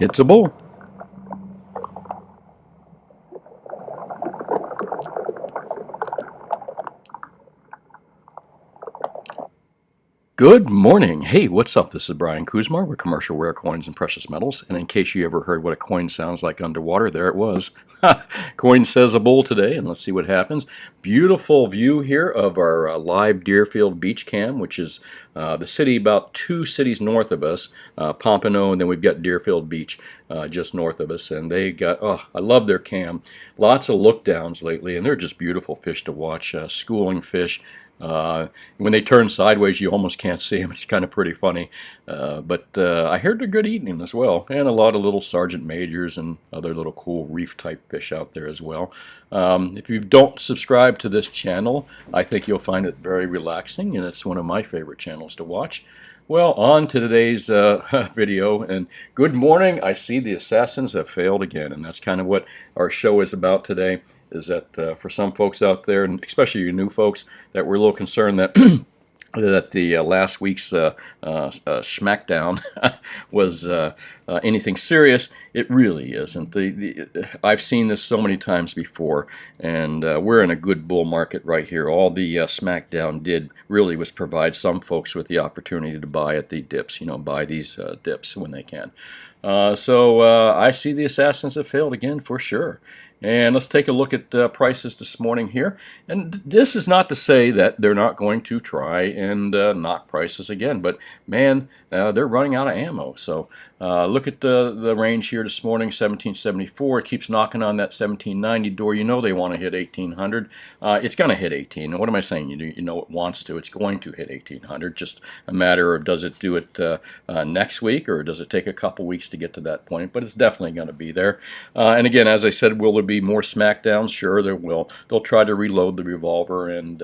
It's a bull. Good morning. Hey, what's up? This is Brian Kuzmar with Commercial Rare Coins and Precious Metals. And in case you ever heard what a coin sounds like underwater, there it was. Coin says a bull today, and let's see what happens. Beautiful view here of our live Deerfield beach cam, which is the city about 2 cities north of us, Pompano, and then we've got Deerfield Beach just north of us. And they got, I love their cam. Lots of look downs lately, and they're just beautiful fish to watch, schooling fish. When they turn sideways, you almost can't see them. It's kind of pretty funny. But I heard they're good eating as well. And a lot of little Sergeant Majors and other little cool reef-type fish out there as well. If you don't subscribe to this channel, I think you'll find it very relaxing, and it's one of my favorite channels to watch. Well, on to today's video, and good morning. I see the assassins have failed again, and that's kind of what our show is about today, is that for some folks out there, and especially you new folks, that we're a little concerned that that the last week's smackdown was anything serious. It really isn't. I've seen this so many times before, and we're in a good bull market right here. All the smackdown did really was provide some folks with the opportunity to buy at the dips, buy these dips when they can. So I see the assassins have failed again for sure. And let's take a look at prices this morning here. And this is not to say that they're not going to try and knock prices again, but man, they're running out of ammo. So look at the range here this morning, 1774. It keeps knocking on that 1790 door. You know they want to hit 1800. It's going to hit 18. What am I saying? You know it wants to. It's going to hit 1800. Just a matter of does it do it next week, or does it take a couple weeks to get to that point? But it's definitely going to be there. And again, as I said, will there be more smackdowns? Sure, there will. They'll try to reload the revolver and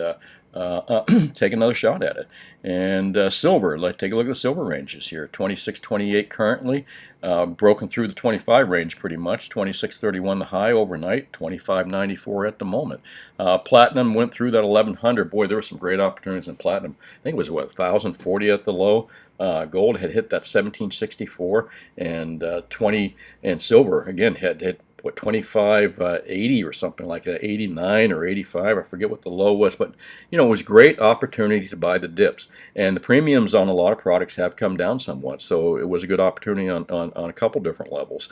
take another shot at it. And silver, let's take a look at the silver ranges here. 26.28 currently, broken through the 25 range pretty much. 26.31 the high overnight, 25.94 at the moment. Platinum went through that 1100. Boy, there were some great opportunities in platinum. I think it was, 1,040 at the low. Gold had hit that 1764, and silver again had hit 25.80 or something like that, 89 or 85. I forget what the low was, but it was great opportunity to buy the dips, and the premiums on a lot of products have come down somewhat. So it was a good opportunity on a couple different levels.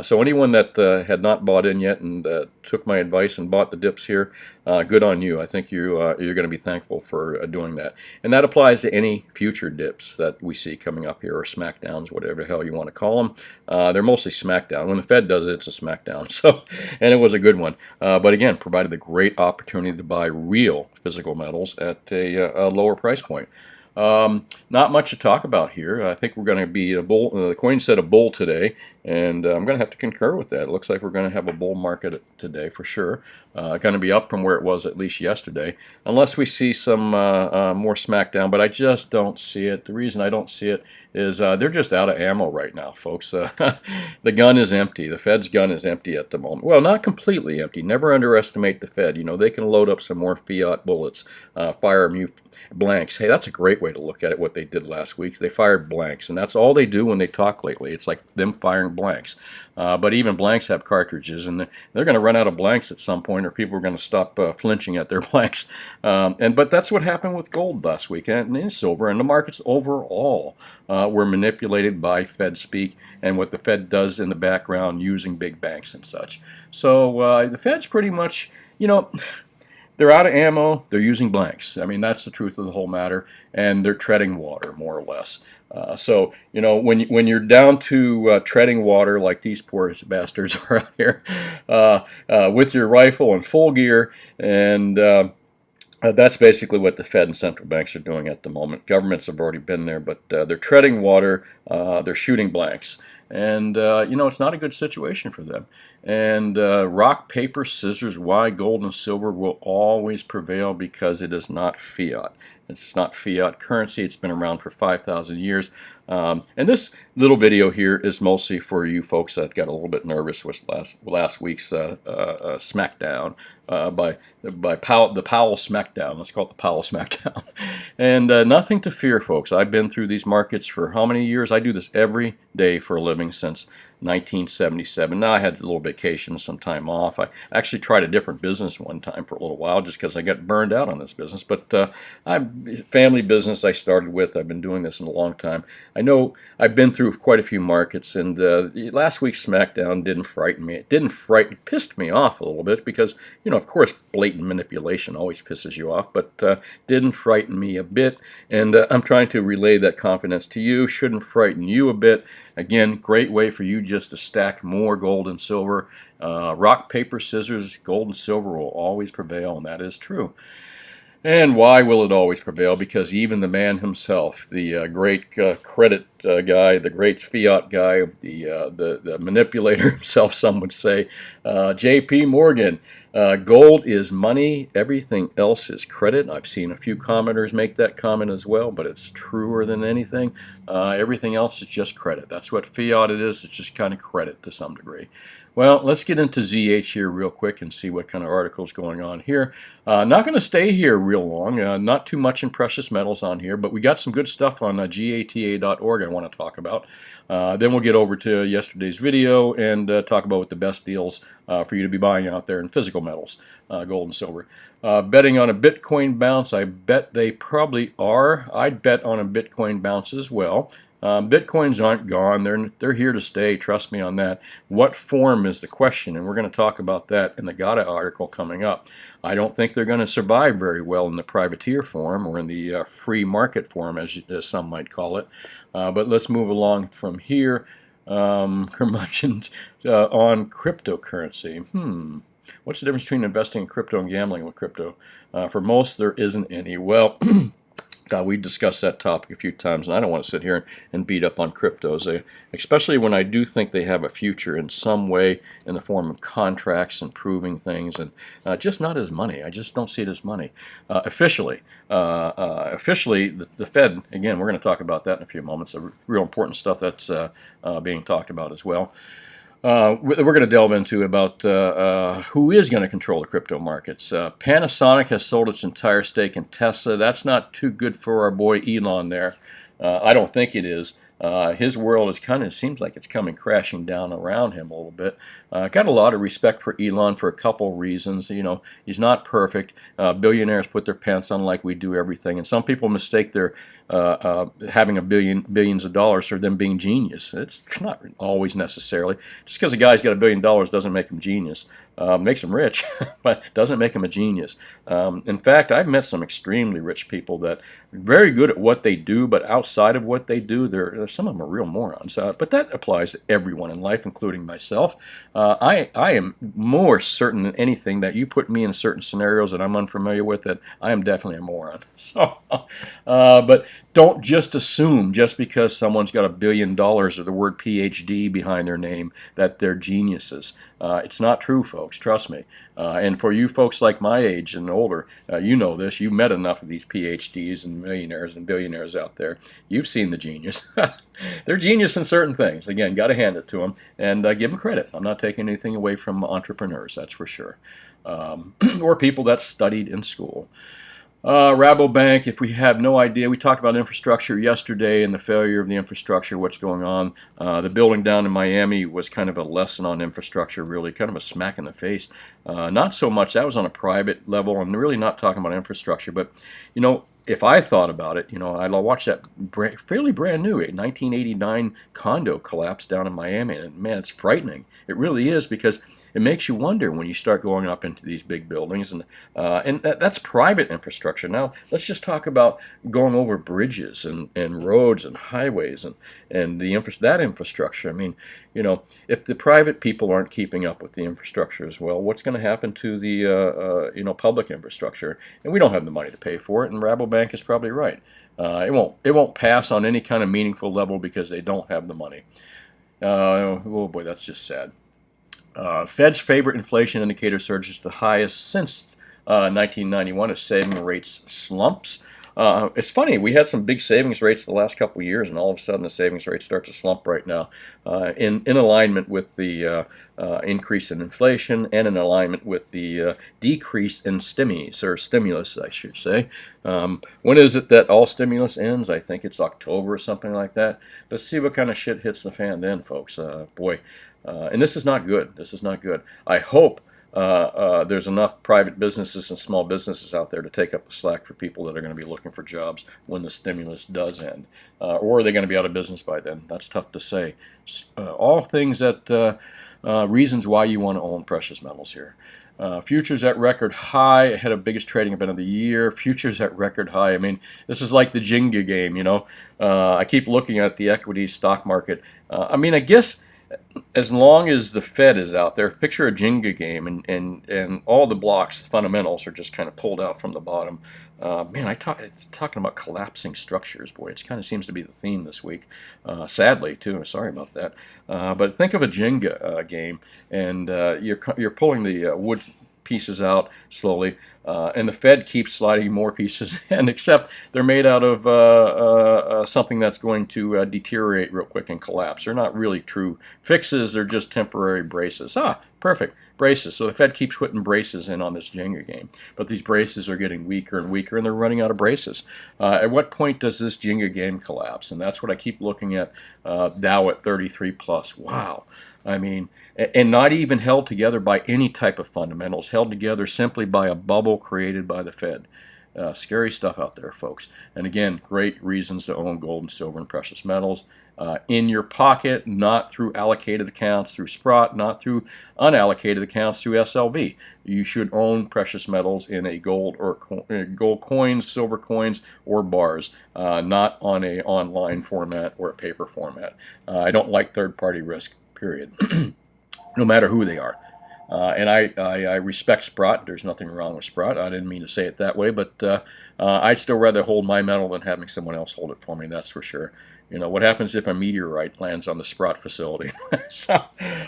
So anyone that had not bought in yet and took my advice and bought the dips here, good on you. I think you're going to be thankful for doing that, and that applies to any future dips that we see coming up here, or smackdowns, whatever the hell you want to call them. They're mostly smackdown. When the Fed does it, it's a smackdown. So, and it was a good one. But again, provided a great opportunity to buy real physical metals at a lower price point. Not much to talk about here. I think we're going to be a bull. The coin said a bull today, and I'm going to have to concur with that. It looks like we're going to have a bull market today for sure. Going to be up from where it was at least yesterday, unless we see some more smackdown, but I just don't see it. The reason I don't see it is they're just out of ammo right now, folks. The gun is empty. The Fed's gun is empty at the moment. Well, not completely empty. Never underestimate the Fed. They can load up some more fiat bullets, fire blanks. Hey, that's a great way to look at it, what they did last week. They fired blanks, and that's all they do when they talk lately. It's like them firing blanks. But even blanks have cartridges, and they're going to run out of blanks at some point, or people are going to stop flinching at their blanks. But that's what happened with gold last week and silver, and the markets overall were manipulated by Fed speak and what the Fed does in the background using big banks and such. So the Fed's pretty much, they're out of ammo. They're using blanks. I mean, that's the truth of the whole matter, and they're treading water, more or less. So, when you're down to treading water like these poor bastards are out here with your rifle and full gear, and that's basically what the Fed and central banks are doing at the moment. Governments have already been there, but they're treading water. They're shooting blanks. And, it's not a good situation for them. And rock, paper, scissors, why gold and silver will always prevail, because it is not fiat. It's not fiat currency. It's been around for 5,000 years. And this little video here is mostly for you folks that got a little bit nervous with last week's smackdown by Powell, the Powell smackdown. Let's call it the Powell smackdown. And nothing to fear, folks. I've been through these markets for how many years? I do this every day for a living since 1977. Now I had a little vacation, some time off. I actually tried a different business one time for a little while just because I got burned out on this business. But family business I started with. I've been doing this in a long time. I know I've been through quite a few markets, and last week's SmackDown didn't frighten me. It pissed me off a little bit because, of course, blatant manipulation always pisses you off, but didn't frighten me a bit. And I'm trying to relay that confidence to you. Shouldn't frighten you a bit. Again, great way for you just to stack more gold and silver. Rock, paper, scissors, gold and silver will always prevail, and that is true. And why will it always prevail? Because even the man himself, the great credit guy, the great fiat guy, the manipulator himself, some would say, J.P. Morgan, gold is money, everything else is credit. I've seen a few commenters make that comment as well, but it's truer than anything. Everything else is just credit. That's what fiat it is. It's just kind of credit to some degree. Well, let's get into ZH here real quick and see what kind of articles going on here. Not going to stay here real long. Not too much in precious metals on here, but we got some good stuff on gata.org I want to talk about. Then we'll get over to yesterday's video and talk about what the best deals for you to be buying out there in physical metals, gold and silver. Betting on a Bitcoin bounce, I bet they probably are. I'd bet on a Bitcoin bounce as well. Bitcoins aren't gone. They're here to stay. Trust me on that. What form is the question? And we're going to talk about that in the GATA article coming up. I don't think they're going to survive very well in the privateer form or in the free market form, as some might call it. But let's move along from here. Curmudgeons on cryptocurrency. What's the difference between investing in crypto and gambling with crypto? For most, there isn't any. Well, we discussed that topic a few times, and I don't want to sit here and beat up on cryptos, especially when I do think they have a future in some way in the form of contracts and proving things, and just not as money. I just don't see it as money. Officially, the Fed, again, we're going to talk about that in a few moments, real important stuff that's being talked about as well. We're going to delve into about who is going to control the crypto markets. Panasonic has sold its entire stake in Tesla. That's not too good for our boy Elon there. I don't think it is. His world is kind of seems like it's coming crashing down around him a little bit. Got a lot of respect for Elon for a couple reasons. He's not perfect. Billionaires put their pants on like we do everything, and some people mistake their having billions of dollars for them being genius. It's not always necessarily. Just because a guy's got $1 billion doesn't make him genius. Makes him rich, but doesn't make him a genius. In fact, I've met some extremely rich people that are very good at what they do, but outside of what they do, some of them are real morons. But that applies to everyone in life, including myself. I am more certain than anything that you put me in certain scenarios that I'm unfamiliar with, that I am definitely a moron. So, but don't just assume just because someone's got $1 billion or the word PhD behind their name that they're geniuses. It's not true, folks. Trust me. And for you folks like my age and older, you know this. You've met enough of these PhDs and millionaires and billionaires out there. You've seen the genius. They're genius in certain things. Again, got to hand it to them and give them credit. I'm not taking anything away from entrepreneurs, that's for sure, or people that studied in school. Rabobank, if we have no idea, we talked about infrastructure yesterday and the failure of the infrastructure, what's going on. The building down in Miami was kind of a lesson on infrastructure, really, kind of a smack in the face. Not so much, that was on a private level and really not talking about infrastructure, but, if I thought about it, I watched that fairly brand new 1989 condo collapse down in Miami, and man, it's frightening. It really is, because it makes you wonder when you start going up into these big buildings, and that's private infrastructure. Now, let's just talk about going over bridges and roads and highways and that infrastructure. I mean, if the private people aren't keeping up with the infrastructure as well, what's going to happen to the public infrastructure? And we don't have the money to pay for it, and Rabobank is probably right. It won't pass on any kind of meaningful level because they don't have the money. Oh boy, that's just sad. Fed's favorite inflation indicator surges to the highest since 1991 as saving rates slumps. It's funny. We had some big savings rates the last couple of years, and all of a sudden the savings rate starts to slump right now, in alignment with the increase in inflation and in alignment with the decrease in stimulus, I should say. When is it that all stimulus ends? I think it's October or something like that. Let's see what kind of shit hits the fan then, folks. Boy, and this is not good. This is not good. I hope there's enough private businesses and small businesses out there to take up the slack for people that are going to be looking for jobs when the stimulus does end. Or are they going to be out of business by then? That's tough to say. All things that reasons why you want to own precious metals here. Futures at record high, ahead of biggest trading event of the year. Futures at record high. I mean, this is like the Jenga game, you know. I keep looking at the equity stock market. I mean, I guess as long as the Fed is out there, picture a Jenga game, and all the blocks, fundamentals, are just kind of pulled out from the bottom. Man, it's talking about collapsing structures. Boy, it kind of seems to be the theme this week. Sadly, too. Sorry about that. But think of a Jenga game, and you're pulling the wood pieces out slowly, and the Fed keeps sliding more pieces in, except they're made out of something that's going to deteriorate real quick and collapse. They're not really true fixes, they're just temporary braces. Perfect, braces. So the Fed keeps putting braces in on this Jenga game, but these braces are getting weaker and weaker, and they're running out of braces. At what point does this Jenga game collapse? And that's what I keep looking at. Dow at 33 plus. Wow. I mean, and not even held together by any type of fundamentals, held together simply by a bubble created by the Fed. Scary stuff out there, folks. And again, great reasons to own gold and silver and precious metals in your pocket, not through allocated accounts, through Sprott, not through unallocated accounts, through SLV. You should own precious metals in a gold or gold coins, silver coins, or bars, not on a online format or a paper format. I don't like third-party risk, period. No matter who they are. And I respect Sprott. There's nothing wrong with Sprott. I didn't mean to say it that way, but I'd still rather hold my metal than having someone else hold it for me, that's for sure. You know, what happens if a meteorite lands on the Sprott facility? So,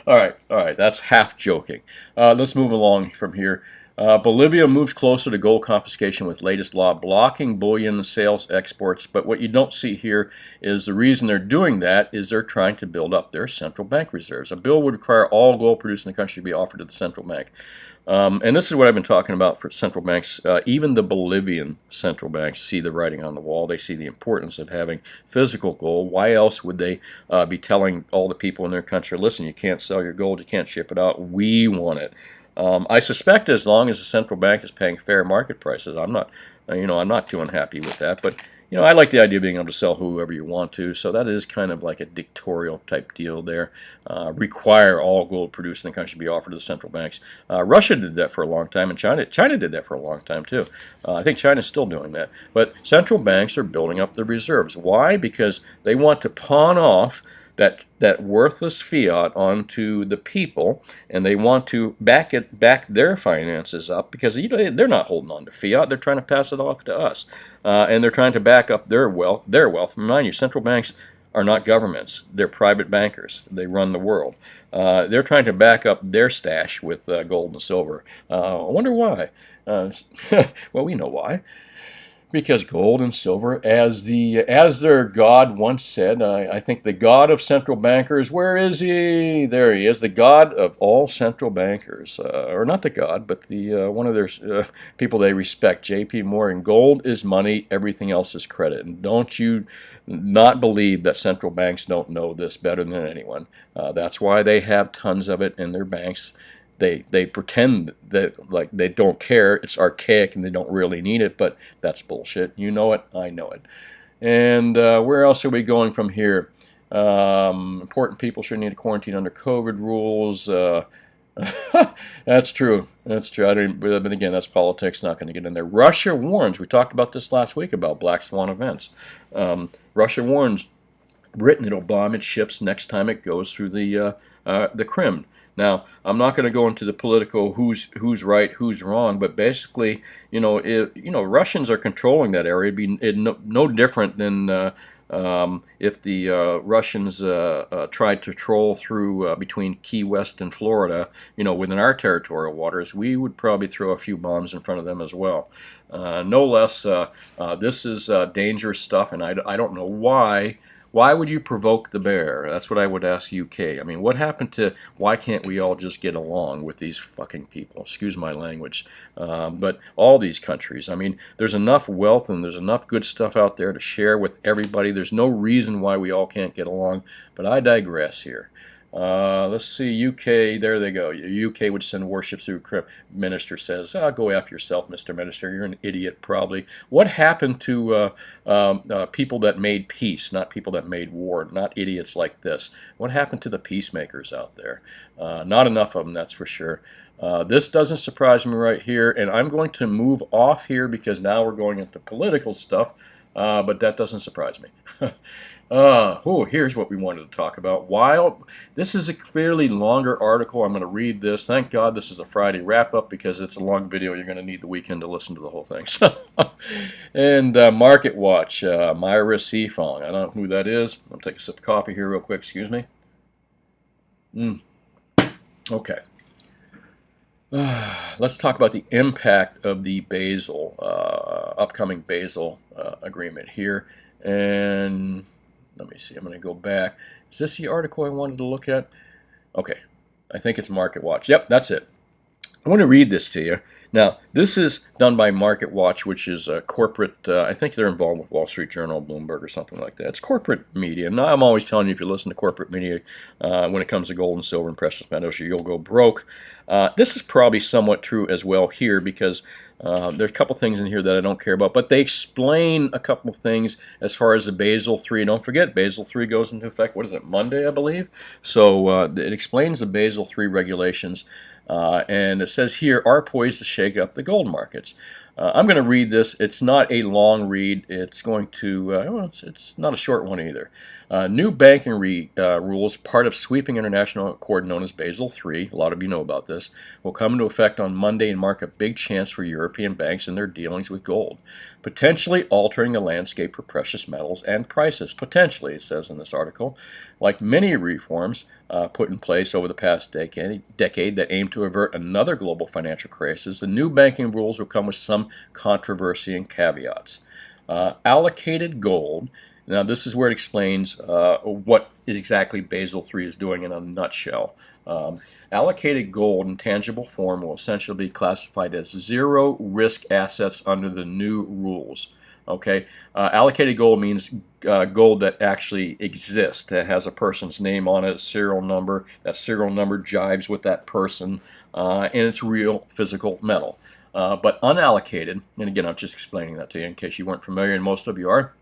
all right, that's half joking. Let's move along from here. Bolivia moves closer to gold confiscation with latest law blocking bullion sales exports. But what you don't see here is the reason they're doing that is they're trying to build up their central bank reserves. A bill would require all gold produced in the country to be offered to the central bank. And this is what I've been talking about for central banks. Even the Bolivian central banks see the writing on the wall. They see the importance of having physical gold. Why else would they be telling all the people in their country, listen, you can't sell your gold, you can't ship it out, we want it. I suspect as long as the central bank is paying fair market prices, I'm not too unhappy with that. But I like the idea of being able to sell whoever you want to. So that is kind of like a dictatorial type deal there. Require all gold produced in the country to be offered to the central banks. Russia did that for a long time, and China did that for a long time too. I think China's still doing that. But central banks are building up their reserves. Why? Because they want to pawn off that worthless fiat onto the people, and they want to back their finances up because they're not holding on to fiat. They're trying to pass it off to us, and they're trying to back up their wealth. Mind you, central banks are not governments. They're private bankers. They run the world. They're trying to back up their stash with gold and silver. I wonder why. Well, we know why. Because gold and silver, as their God once said, I think the God of central bankers, where is he? There he is, the God of all central bankers, or not the God, but the one of their people they respect, J.P. Morgan. Gold is money, everything else is credit. And don't you not believe that central banks don't know this better than anyone. That's why they have tons of it in their banks. They pretend that like they don't care, it's archaic, and they don't really need it, but that's bullshit. You know it, I know it. And where else are we going from here? Important people should need to quarantine under COVID rules. That's true. But again, that's politics, not going to get in there. Russia warns, we talked about this last week about black swan events. Russia warns Britain it'll bomb its ships next time it goes through the Crimea. Now, I'm not going to go into the political who's right, who's wrong, but basically, Russians are controlling that area. It'd be no different than If the Russians tried to troll through between Key West and Florida, within our territorial waters, we would probably throw a few bombs in front of them as well. No less, this is dangerous stuff, and I don't know why. Why would you provoke the bear? That's what I would ask UK. I mean, what happened to, why can't we all just get along with these fucking people? Excuse my language. But all these countries, I mean, there's enough wealth and there's enough good stuff out there to share with everybody. There's no reason why we all can't get along, but I digress here. Let's see, UK, there they go. UK would send warships through. Minister says, go after yourself, Mr. Minister. You're an idiot, probably. What happened to people that made peace, not people that made war, not idiots like this? What happened to the peacemakers out there? Not enough of them, that's for sure. This doesn't surprise me right here, and I'm going to move off here because now we're going into political stuff, but that doesn't surprise me. Here's what we wanted to talk about. While this is a fairly longer article, I'm going to read this. Thank God this is a Friday wrap-up because it's a long video. You're going to need the weekend to listen to the whole thing. And Market Watch, Myra Seafong. I don't know who that is. I'll take a sip of coffee here real quick. Excuse me. Okay. Let's talk about the impact of the Basel, upcoming Basel agreement here. And let me see, I'm going to go back. Is this the article I wanted to look at? Okay, I think it's Market Watch. Yep, that's it. I want to read this to you. Now, this is done by Market Watch, which is a corporate, I think they're involved with Wall Street Journal, Bloomberg, or something like that. It's corporate media. Now, I'm always telling you, if you listen to corporate media, when it comes to gold and silver and precious metals, you'll go broke. This is probably somewhat true as well here because there are a couple things in here that I don't care about, but they explain a couple of things as far as the Basel III. Don't forget, Basel III goes into effect, what is it, Monday, I believe? So it explains the Basel III regulations, and it says here, are poised to shake up the gold markets. I'm going to read this. It's not a long read. It's going to, it's not a short one either. New banking rules, part of sweeping international accord known as Basel III, a lot of you know about this, will come into effect on Monday and mark a big chance for European banks in their dealings with gold, potentially altering the landscape for precious metals and prices. Potentially, it says in this article. Like many reforms put in place over the past decade that aim to avert another global financial crisis, the new banking rules will come with some controversy and caveats. Allocated gold. Now, this is where it explains what exactly Basel III is doing in a nutshell. Allocated gold in tangible form will essentially be classified as zero-risk assets under the new rules. Okay, allocated gold means gold that actually exists, that has a person's name on it, a serial number. That serial number jives with that person, and it's real physical metal. But unallocated, and again, I'm just explaining that to you in case you weren't familiar, and most of you are.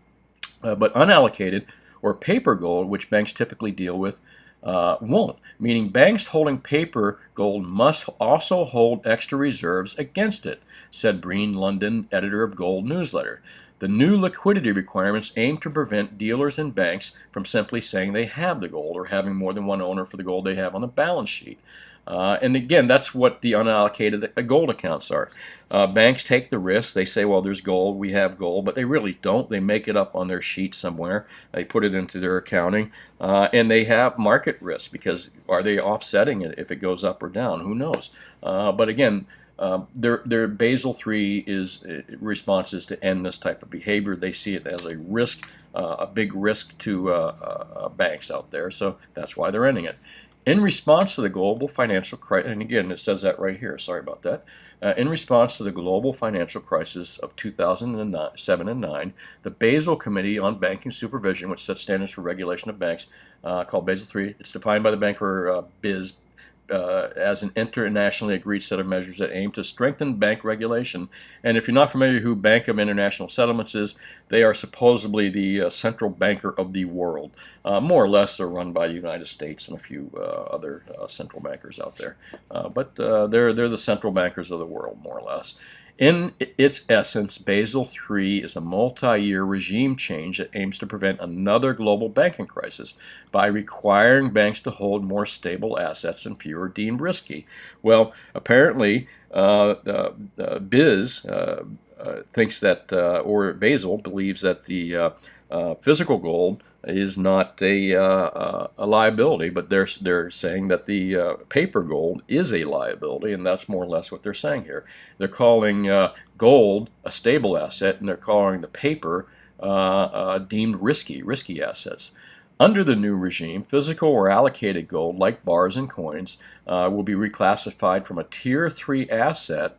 But unallocated or paper gold, which banks typically deal with, won't, meaning banks holding paper gold must also hold extra reserves against it, said Breen London, editor of Gold Newsletter. The new liquidity requirements aim to prevent dealers and banks from simply saying they have the gold or having more than one owner for the gold they have on the balance sheet. And again, that's what the unallocated gold accounts are. Banks take the risk. They say, well, there's gold, we have gold, but they really don't. They make it up on their sheet somewhere. They put it into their accounting, and they have market risk because are they offsetting it if it goes up or down? Who knows? But again, their Basel III is responses to end this type of behavior. They see it as a risk, a big risk to banks out there, so that's why they're ending it. In response to the global financial crisis, and again, it says that right here, sorry about that. In response to the global financial crisis of 2007 and 9, the Basel Committee on Banking Supervision, which sets standards for regulation of banks, called Basel III, it's defined by the bank for BIS, as an internationally agreed set of measures that aim to strengthen bank regulation. And if you're not familiar who Bank of International Settlements is, they are supposedly the central banker of the world. More or less, they're run by the United States and a few other central bankers out there. But they're the central bankers of the world, more or less. In its essence, Basel III is a multi-year regime change that aims to prevent another global banking crisis by requiring banks to hold more stable assets and fewer deemed risky. Well, apparently, Biz thinks that, or Basel believes that the physical gold is not a liability, but they're saying that the paper gold is a liability, and that's more or less what they're saying here. They're calling gold a stable asset, and they're calling the paper deemed risky assets. Under the new regime, physical or allocated gold, like bars and coins, will be reclassified from a Tier 3 asset,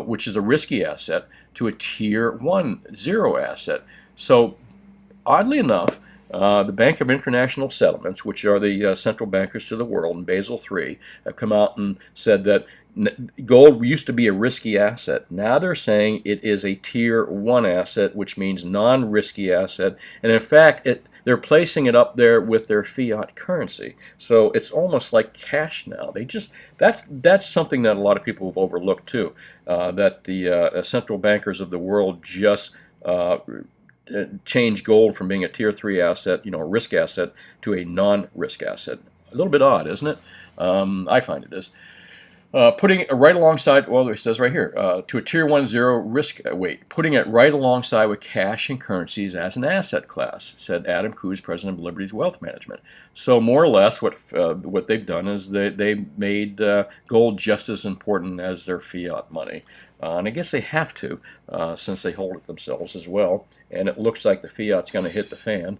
which is a risky asset, to a Tier 1 zero asset. So oddly enough, the Bank of International Settlements, which are the central bankers to the world in Basel III, have come out and said that gold used to be a risky asset. Now they're saying it is a Tier 1 asset, which means non-risky asset. And in fact, they're placing it up there with their fiat currency. So it's almost like cash now. That's something that a lot of people have overlooked too, that the central bankers of the world just change gold from being a Tier 3 asset, a risk asset, to a non-risk asset. A little bit odd, isn't it? I find it is. Putting it right alongside, well, it says right here, to a Tier 1 zero risk weight, putting it right alongside with cash and currencies as an asset class, said Adam Coos, president of Liberty's Wealth Management. So more or less what they've done is they made gold just as important as their fiat money. And I guess they have to, since they hold it themselves as well. And it looks like the fiat's going to hit the fan.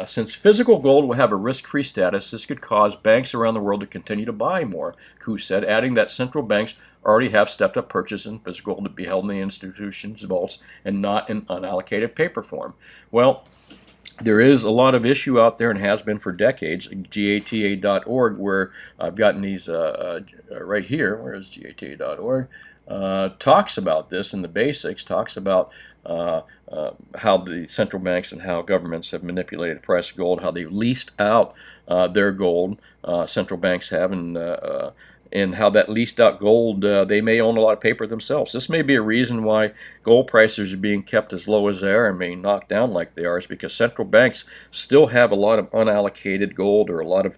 Since physical gold will have a risk-free status, this could cause banks around the world to continue to buy more, Koo said, adding that central banks already have stepped up purchase in physical gold to be held in the institution's vaults and not in unallocated paper form. Well, there is a lot of issue out there and has been for decades. GATA.org, where I've gotten these right here. Where is GATA.org? Talks about this in the basics, talks about how the central banks and how governments have manipulated the price of gold, how they've leased out their gold, central banks have, and how that leased out gold, they may own a lot of paper themselves. This may be a reason why gold prices are being kept as low as they are and being knocked down like they are, is because central banks still have a lot of unallocated gold or a lot of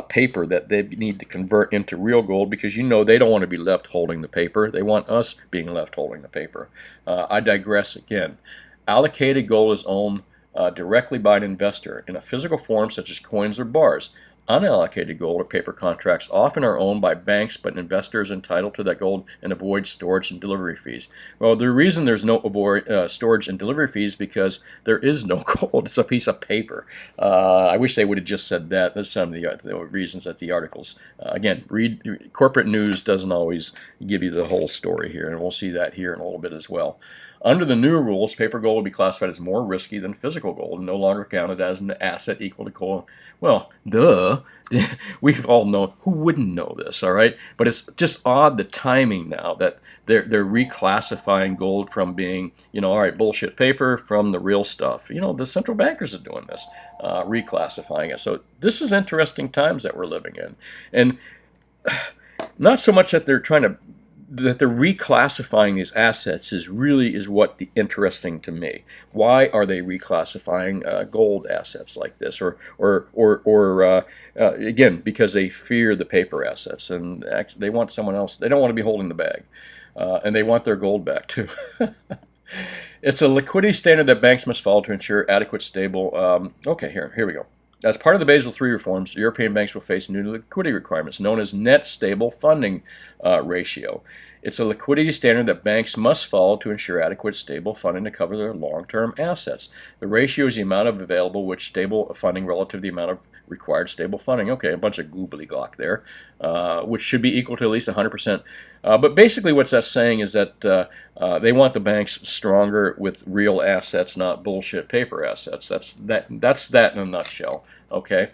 paper that they need to convert into real gold, because they don't want to be left holding the paper. They want us being left holding the paper. I digress again. Allocated gold is owned directly by an investor in a physical form such as coins or bars. Unallocated gold or paper contracts often are owned by banks, but investors are entitled to that gold and avoid storage and delivery fees. Well, the reason there's no storage and delivery fees is because there is no gold. It's a piece of paper. I wish they would have just said that. That's some of the reasons that the articles. Again, read corporate news doesn't always give you the whole story here, and we'll see that here in a little bit as well. Under the new rules, paper gold will be classified as more risky than physical gold and no longer counted as an asset equal to gold. Well, duh. We've all known. Who wouldn't know this, all right? But it's just odd, the timing now, that they're reclassifying gold from being, all right, bullshit paper, from the real stuff. The central bankers are doing this, reclassifying it. So this is interesting times that we're living in. And not so much that they're reclassifying these assets is what the interesting to me. Why are they reclassifying gold assets like this, or again, because they fear the paper assets, and actually they want someone else. They don't want to be holding the bag, and they want their gold back too. It's a liquidity standard that banks must follow to ensure adequate, stable. Okay, here we go. As part of the Basel III reforms, European banks will face new liquidity requirements known as net stable funding ratio. It's a liquidity standard that banks must follow to ensure adequate, stable funding to cover their long-term assets. The ratio is the amount of available which stable funding relative to the amount of required stable funding. Okay, a bunch of gobbledygook there, which should be equal to at least 100%. But basically what that's saying is that they want the banks stronger with real assets, not bullshit paper assets. That's that in a nutshell. Okay.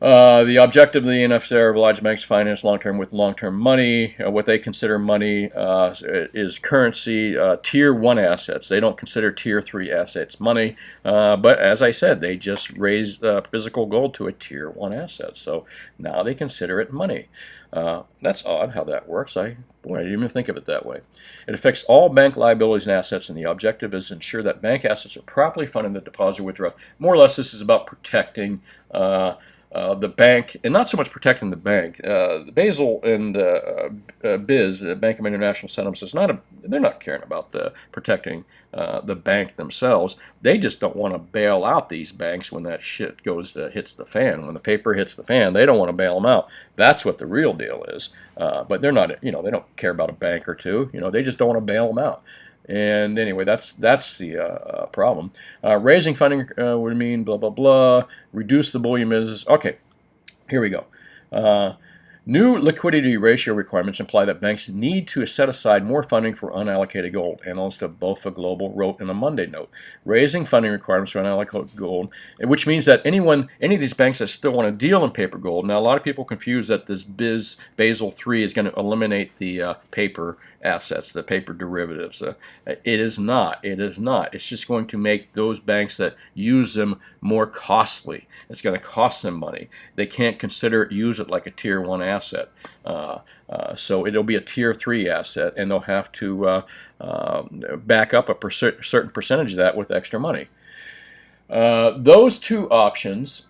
The objective of the NFCR obliges banks to finance long-term with long-term money. What they consider money is currency, tier 1 assets. They don't consider tier 3 assets money. But as I said, they just raised physical gold to a tier 1 asset. So now they consider it money. That's odd how that works. I didn't even think of it that way. It affects all bank liabilities and assets, and the objective is to ensure that bank assets are properly funded the deposit withdrawal. More or less, this is about protecting the bank, and not so much protecting the bank. Basel and BIS, Bank of International Settlements, they're not caring about protecting the bank themselves. They just don't want to bail out these banks when that shit hits the fan. When the paper hits the fan, they don't want to bail them out. That's what the real deal is. But they're not, they don't care about a bank or two. They just don't want to bail them out. And anyway, that's the problem. Raising funding would mean blah, blah, blah. Reduce the bullion business. Okay, here we go. New liquidity ratio requirements imply that banks need to set aside more funding for unallocated gold. Analyst of BofA Global wrote in a Monday note. Raising funding requirements for unallocated gold, which means that any of these banks that still want to deal in paper gold. Now, a lot of people confuse that this Basel III is going to eliminate the paper assets, the paper derivatives. It is not. It is not. It's just going to make those banks that use them more costly. It's going to cost them money. They can't use it like a tier 1 asset. So it'll be a tier 3 asset, and they'll have to back up a certain percentage of that with extra money. Those two options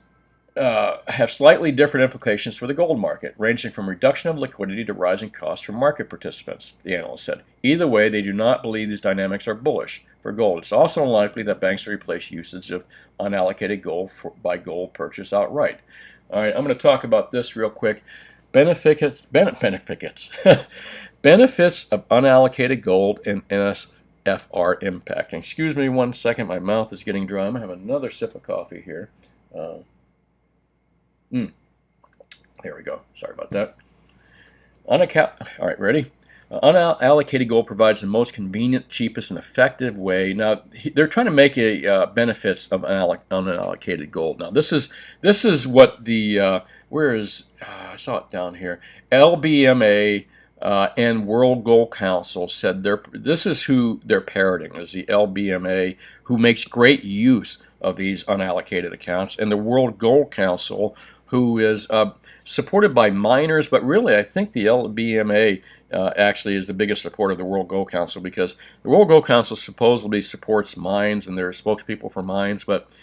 have slightly different implications for the gold market, ranging from reduction of liquidity to rising costs for market participants, the analyst said. Either way, they do not believe these dynamics are bullish for gold. It's also unlikely that banks will replace usage of unallocated gold by gold purchase outright. All right, I'm going to talk about this real quick. Benefits benefits of unallocated gold and NSFR impact. Excuse me 1 second, my mouth is getting dry. I'm going to have another sip of coffee here. There we go. Sorry about that. All right, ready? Unallocated gold provides the most convenient, cheapest, and effective way. Now, they're trying to make benefits of unallocated gold. Now, this is what the where is I saw it down here. LBMA and World Gold Council said this is who they're parroting, is the LBMA, who makes great use of these unallocated accounts, and the World Gold Council, who is supported by miners, but really I think the LBMA actually is the biggest supporter of the World Gold Council, because the World Gold Council supposedly supports mines and they're spokespeople for mines, but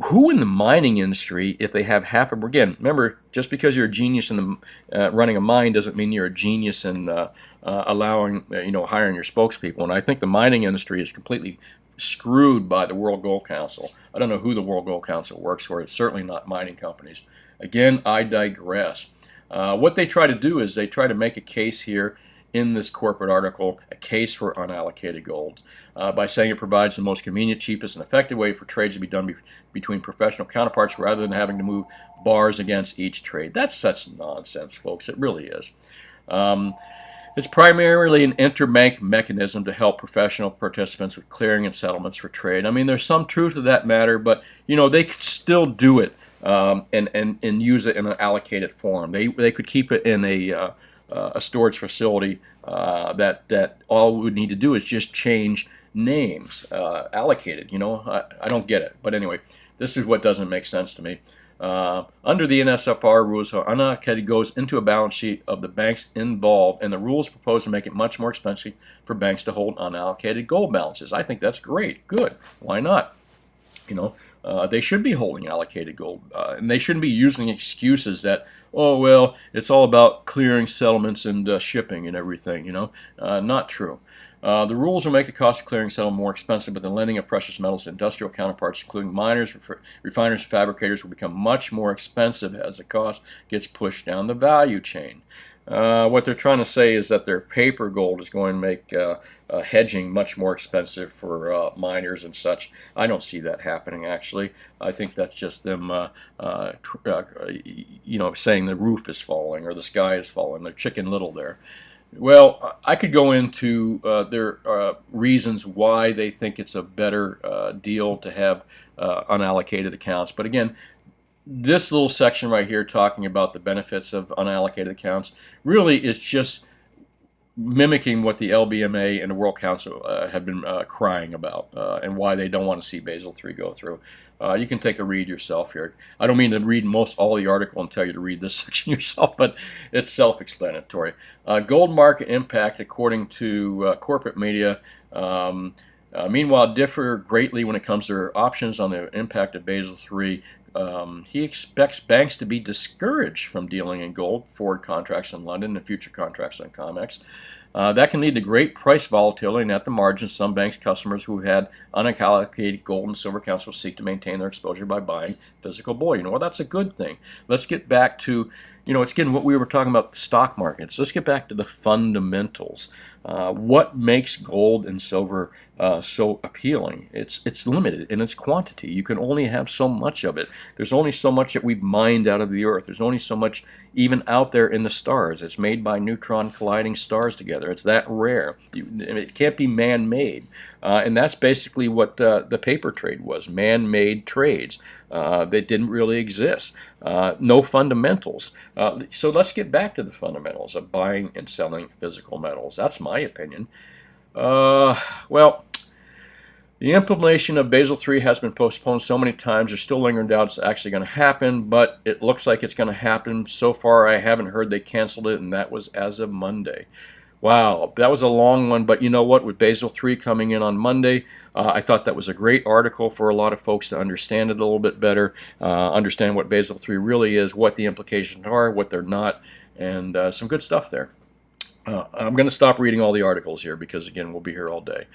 who in the mining industry, if they have again, remember, just because you're a genius in the running a mine doesn't mean you're a genius in hiring your spokespeople. And I think the mining industry is completely screwed by the World Gold Council. I don't know who the World Gold Council works for. It's certainly not mining companies. Again, I digress. What they try to do is they try to make a case here in this corporate article, a case for unallocated gold, by saying it provides the most convenient, cheapest, and effective way for trades to be done between professional counterparts rather than having to move bars against each trade. That's such nonsense, folks. It really is. It's primarily an interbank mechanism to help professional participants with clearing and settlements for trade. I mean, there's some truth to that matter, but they could still do it and use it in an allocated form. They could keep it in a storage facility that all we would need to do is just change names, allocated. I don't get it, but anyway, this is what doesn't make sense to me. Under the NSFR rules, unallocated goes into a balance sheet of the banks involved, and the rules propose to make it much more expensive for banks to hold unallocated gold balances. I think that's great. Good. Why not? They should be holding allocated gold, and they shouldn't be using excuses that, oh, well, it's all about clearing settlements and shipping and everything, Not true. The rules will make the cost of clearing settlement more expensive, but the lending of precious metals to industrial counterparts, including miners, refiners, and fabricators, will become much more expensive as the cost gets pushed down the value chain. What they're trying to say is that their paper gold is going to make hedging much more expensive for miners and such. I don't see that happening, actually. I think that's just them, saying the roof is falling or the sky is falling. They're Chicken Little there. Well, I could go into their reasons why they think it's a better deal to have unallocated accounts. But again, this little section right here talking about the benefits of unallocated accounts really is just mimicking what the LBMA and the World Council have been crying about and why they don't want to see Basel III go through. You can take a read yourself here. I don't mean to read all the article and tell you to read this section yourself, but it's self-explanatory. Gold market impact, according to corporate media, meanwhile, differ greatly when it comes to their options on the impact of Basel III. He expects banks to be discouraged from dealing in gold, forward contracts in London, and future contracts on COMEX. That can lead to great price volatility, and at the margin, some banks' customers who had unallocated gold and silver accounts will seek to maintain their exposure by buying physical bullion. Well, that's a good thing. Let's get back to, it's getting what we were talking about, the stock markets. Let's get back to the fundamentals. What makes gold and silver so appealing? It's limited in its quantity. You can only have so much of it. There's only so much that we've mined out of the earth. There's only so much even out there in the stars. It's made by neutron colliding stars together. It's that rare. It can't be man-made. And that's basically what the paper trade was, man-made trades that didn't really exist. No fundamentals. So let's get back to the fundamentals of buying and selling physical metals. That's my opinion. Well, the implementation of Basel III has been postponed so many times. There's still lingering doubts it's actually going to happen, but it looks like it's going to happen. So far, I haven't heard they canceled it, and that was as of Monday. Wow, that was a long one, but you know what? With Basel III coming in on Monday, I thought that was a great article for a lot of folks to understand it a little bit better, understand what Basel III really is, what the implications are, what they're not, and some good stuff there. I'm going to stop reading all the articles here because, again, we'll be here all day.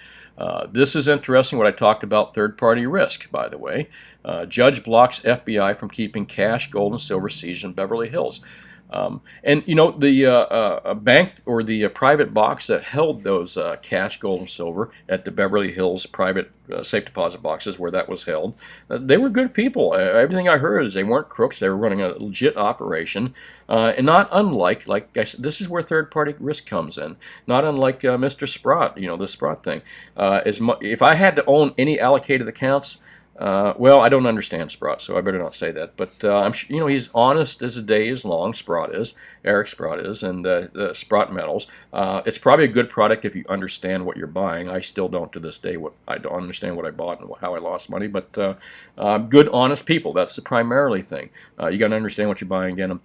This is interesting, what I talked about third-party risk, by the way. Judge blocks FBI from keeping cash, gold, and silver seized in Beverly Hills. And the bank or the private box that held those cash, gold, and silver at the Beverly Hills private safe deposit boxes where that was held, they were good people. Everything I heard is they weren't crooks. They were running a legit operation, and not unlike, like I said, this is where third-party risk comes in. Not unlike Mr. Sprott, the Sprott thing. If I had to own any allocated accounts. Well, I don't understand Sprott, so I better not say that. But I'm sure, he's honest as the day is long. Sprott is, Eric Sprott is, and Sprott Metals. It's probably a good product if you understand what you're buying. I still don't to this day. I don't understand what I bought and how I lost money. But good, honest people. That's the primarily thing. You got to understand what you're buying. Again,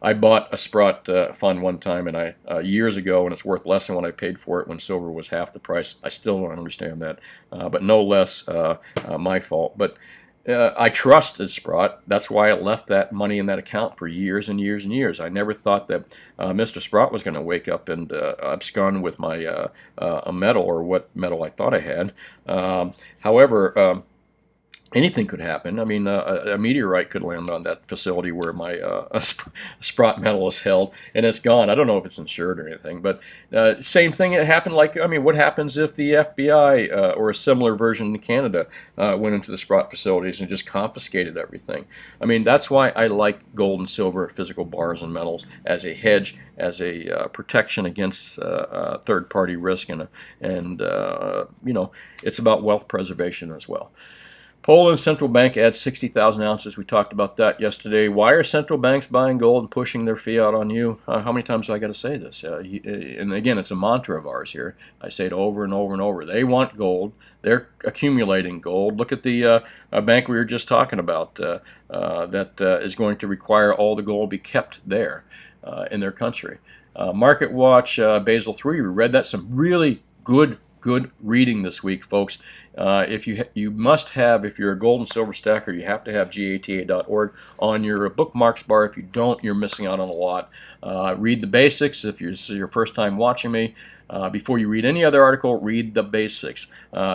I bought a Sprott fund one time, and years ago, and it's worth less than what I paid for it when silver was half the price. I still don't understand that, but no less my fault. But I trusted Sprott. That's why I left that money in that account for years and years and years. I never thought that Mr. Sprott was going to wake up and abscond with my a metal, or what metal I thought I had. However, anything could happen. I mean, a meteorite could land on that facility where my Sprott metal is held, and it's gone. I don't know if it's insured or anything, but same thing. It happened. What happens if the FBI or a similar version in Canada went into the Sprott facilities and just confiscated everything? I mean, that's why I like gold and silver, physical bars and metals, as a hedge, as a protection against third-party risk, and it's about wealth preservation as well. Poland's central bank adds 60,000 ounces. We talked about that yesterday. Why are central banks buying gold and pushing their fiat on you? How many times do I got to say this? And again, it's a mantra of ours here. I say it over and over and over. They want gold. They're accumulating gold. Look at the bank we were just talking about that is going to require all the gold be kept there in their country. Market Watch, Basel III, we read that. Some really good reading this week, folks. If you must have, if you're a gold and silver stacker, you have to have gata.org on your bookmarks bar. If you don't, you're missing out on a lot. Read the basics. If this is your first time watching me, before you read any other article, read the basics.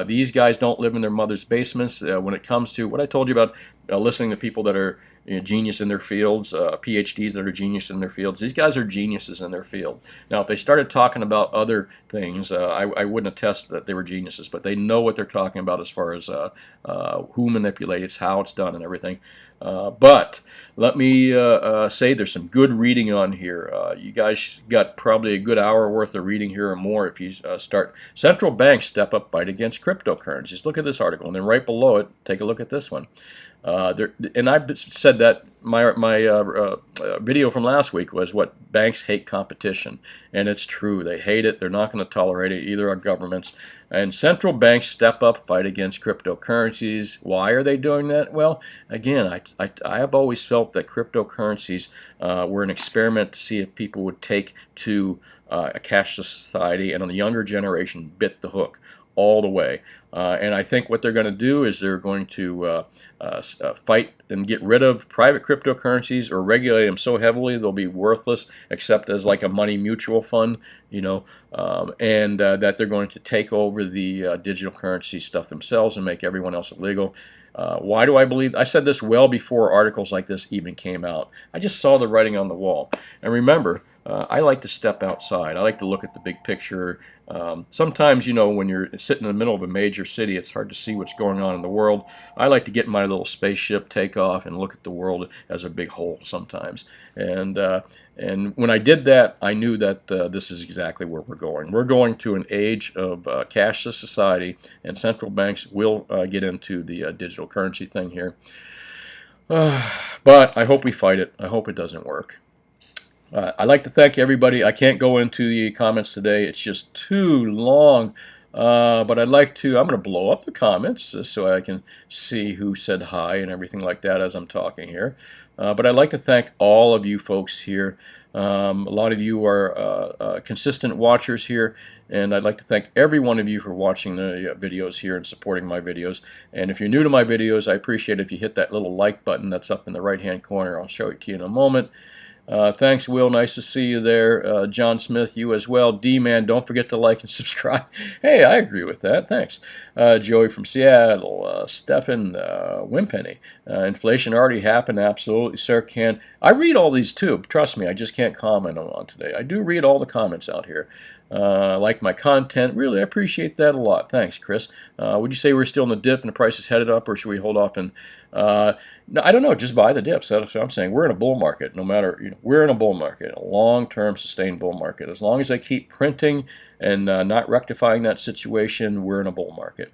These guys don't live in their mother's basements. When it comes to what I told you about listening to people that are genius in their fields, PhDs that are genius in their fields. These guys are geniuses in their field. Now, if they started talking about other things, I wouldn't attest that they were geniuses, but they know what they're talking about as far as who manipulates, how it's done, and everything. But let me say there's some good reading on here. You guys got probably a good hour worth of reading here or more if you start. Central banks step up fight against cryptocurrencies. Look at this article, and then right below it, take a look at this one. And I said that my video from last week was what banks hate competition, and it's true. They hate it. They're not going to tolerate it. Either our governments. And central banks step up, fight against cryptocurrencies. Why are they doing that? Well, again, I have always felt that cryptocurrencies were an experiment to see if people would take to a cashless society, and on the younger generation bit the hook all the way. And I think what they're going to do is they're going to fight and get rid of private cryptocurrencies or regulate them so heavily they'll be worthless except as like a money mutual fund, and that they're going to take over the digital currency stuff themselves and make everyone else illegal. Why do I believe? I said this well before articles like this even came out. I just saw the writing on the wall. And remember, I like to step outside. I like to look at the big picture. Sometimes, when you're sitting in the middle of a major city, it's hard to see what's going on in the world. I like to get in my little spaceship, take off, and look at the world as a big whole sometimes. And when I did that, I knew that this is exactly where we're going. We're going to an age of cashless society, and central banks will get into the digital currency thing here. But I hope we fight it. I hope it doesn't work. I'd like to thank everybody. I can't go into the comments today. It's just too long. But I'm going to blow up the comments so I can see who said hi and everything like that as I'm talking here. But I'd like to thank all of you folks here. A lot of you are consistent watchers here, and I'd like to thank every one of you for watching the videos here and supporting my videos. And if you're new to my videos, I appreciate it if you hit that little like button that's up in the right-hand corner. I'll show it to you in a moment. Thanks, Will. Nice to see you there. John Smith, you as well. D-Man, don't forget to like and subscribe. Hey, I agree with that. Thanks. Joey from Seattle. Stefan Wimpenny. Inflation already happened. Absolutely, sir. Can I read all these too? Trust me, I just can't comment on today. I do read all the comments out here. Like my content. Really, I appreciate that a lot. Thanks, Chris. Would you say we're still in the dip and the price is headed up, or should we hold off and... no, I don't know. Just buy the dips. That's what I'm saying. We're in a bull market. No matter, we're in a bull market, a long-term sustained bull market. As long as they keep printing and not rectifying that situation, we're in a bull market.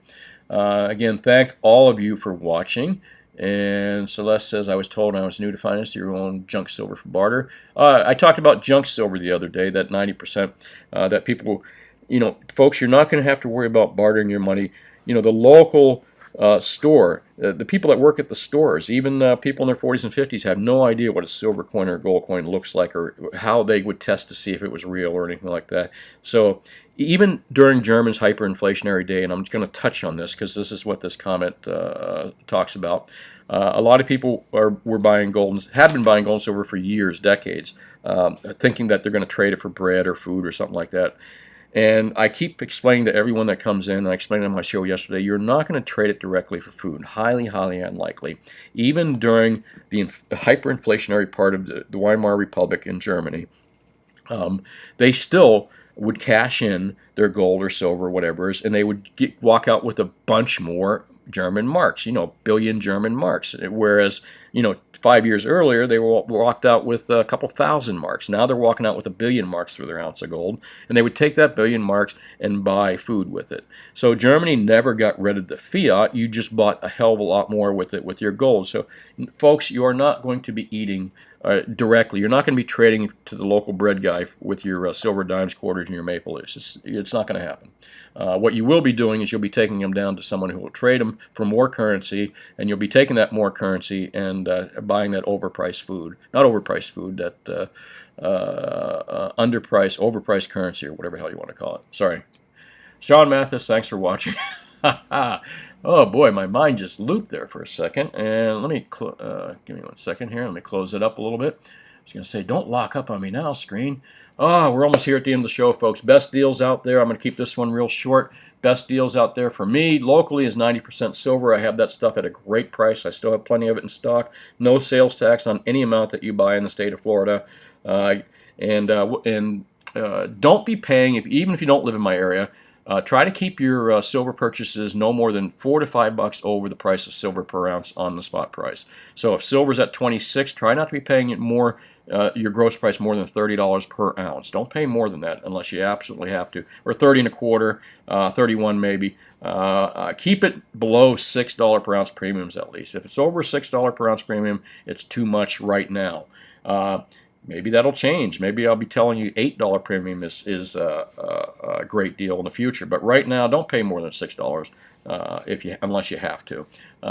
Again, thank all of you for watching. And Celeste says, I was told I was new to finance your own junk silver for barter. I talked about junk silver the other day, that 90% that people, folks, you're not going to have to worry about bartering your money. The local store, the people that work at the stores, even people in their 40s and 50s have no idea what a silver coin or a gold coin looks like or how they would test to see if it was real or anything like that. So even during Germany's hyperinflationary day, and I'm just going to touch on this because this is what this comment talks about, a lot of people were buying gold, have been buying gold and silver for years, decades, thinking that they're going to trade it for bread or food or something like that. And I keep explaining to everyone that comes in, and I explained on my show yesterday, you're not going to trade it directly for food. Highly, highly unlikely. Even during the hyperinflationary part of the Weimar Republic in Germany, they still would cash in their gold or silver, whatever it is, and they would walk out with a bunch more German marks, billion German marks. Whereas, 5 years earlier, they walked out with a couple thousand marks. Now they're walking out with a billion marks for their ounce of gold, and they would take that billion marks and buy food with it. So Germany never got rid of the fiat. You just bought a hell of a lot more with it with your gold. So, folks, you are not going to be eating directly. You're not going to be trading to the local bread guy with your silver dimes, quarters, and your maple leaves. It's not going to happen. What you will be doing is you'll be taking them down to someone who will trade them for more currency, and you'll be taking that more currency and buying that overpriced food. Not overpriced food, that underpriced, overpriced currency, or whatever the hell you want to call it. Sorry. Sean Mathis, thanks for watching. Oh boy, my mind just looped there for a second. And let me, give me 1 second here. Let me close it up a little bit. I was going to say, don't lock up on me now, screen. Oh, we're almost here at the end of the show, folks. Best deals out there. I'm going to keep this one real short. Best deals out there for me locally is 90% silver. I have that stuff at a great price. I still have plenty of it in stock. No sales tax on any amount that you buy in the state of Florida. Don't be paying, even if you don't live in my area, Try to keep your silver purchases no more than $4 to $5 over the price of silver per ounce on the spot price. So if silver's at 26, try not to be paying it more, your gross price more than $30 per ounce. Don't pay more than that unless you absolutely have to, or 30 and a quarter, 31 maybe. Keep it below $6 per ounce premiums at least. If it's over $6 per ounce premium, it's too much right now. Maybe that'll change. Maybe I'll be telling you $8 premium is a great deal in the future. But right now, don't pay more than $6 unless you have to.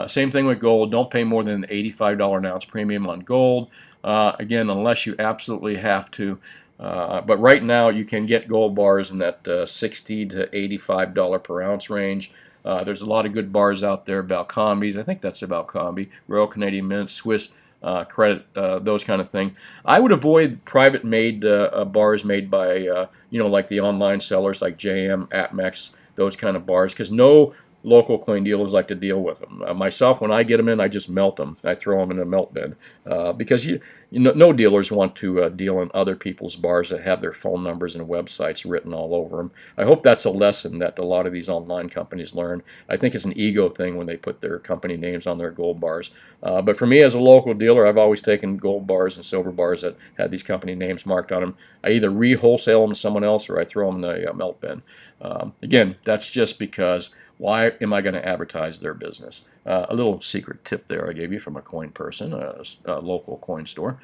Same thing with gold. Don't pay more than an $85 an ounce premium on gold. Again, unless you absolutely have to. But right now, you can get gold bars in that $60 to $85 per ounce range. There's a lot of good bars out there, Balcombis. I think that's a Balcombi, Royal Canadian Mint, Swiss credit, those kind of things. I would avoid private made bars made by, like the online sellers like JM, APMEX, those kind of bars, because no local coin dealers like to deal with them. Myself, when I get them in, I just melt them. I throw them in a melt bin because no dealers want to deal in other people's bars that have their phone numbers and websites written all over them. I hope that's a lesson that a lot of these online companies learn. I think it's an ego thing when they put their company names on their gold bars. But for me as a local dealer, I've always taken gold bars and silver bars that had these company names marked on them. I either re-wholesale them to someone else or I throw them in the melt bin. Again, that's just because why am I going to advertise their business? A little secret tip there I gave you from a coin person, a local coin store.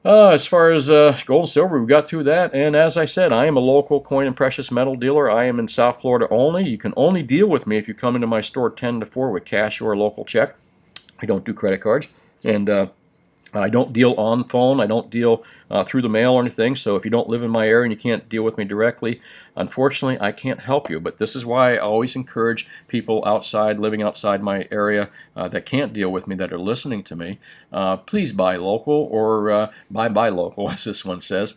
As far as gold and silver, we got through that. And as I said, I am a local coin and precious metal dealer. I am in South Florida only. You can only deal with me if you come into my store 10 to 4 with cash or a local check. I don't do credit cards. And I don't deal on phone. I don't deal through the mail or anything. So if you don't live in my area and you can't deal with me directly, unfortunately, I can't help you. But this is why I always encourage people living outside my area that can't deal with me, that are listening to me, please buy local or buy local, as this one says.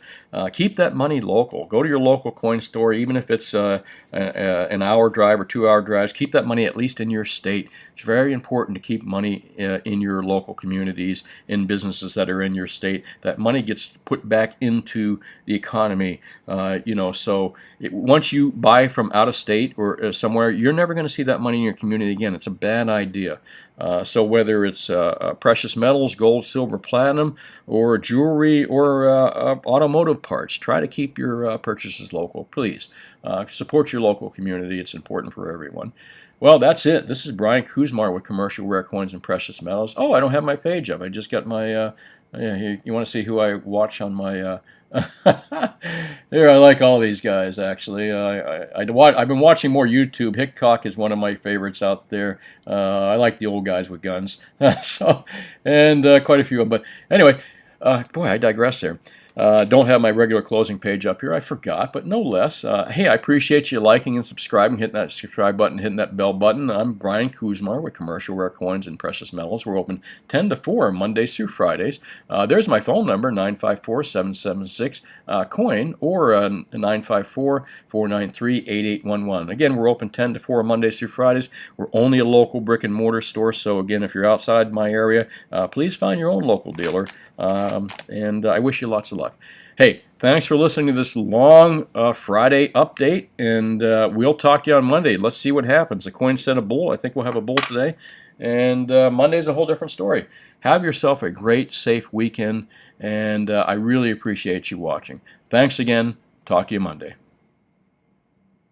Keep that money local. Go to your local coin store, even if it's an hour drive or 2 hour drives. Keep that money at least in your state. It's very important to keep money in your local communities, in businesses that are in your state. That money gets put back into the economy. Once you buy from out of state or somewhere, you're never going to see that money in your community again. It's a bad idea. So whether it's precious metals, gold, silver, platinum, or jewelry, or automotive parts, try to keep your purchases local, please. Support your local community. It's important for everyone. Well, that's it. This is Brian Kuzmar with Commercial Rare Coins and Precious Metals. Oh, I don't have my page up. I just got my... you want to see who I watch on my... Here, I like all these guys, actually. I've been watching more YouTube. Hickok is one of my favorites out there. I like the old guys with guns. And quite a few of them. But anyway, boy, I digress there. Don't have my regular closing page up here. I forgot, but no less. Hey, I appreciate you liking and subscribing, hitting that subscribe button, hitting that bell button. I'm Brian Kuzmar with Commercial Rare Coins and Precious Metals. We're open 10 to 4 Mondays through Fridays. There's my phone number, 954-776-COIN or 954-493-8811. Again, we're open 10 to 4 Mondays through Fridays. We're only a local brick and mortar store, so again, if you're outside my area, please find your own local dealer. And I wish you lots of luck. Hey, thanks for listening to this long Friday update, and we'll talk to you on Monday. Let's see what happens. The coin said a bull. I think we'll have a bull today, and Monday's a whole different story. Have yourself a great, safe weekend, and I really appreciate you watching. Thanks again. Talk to you Monday.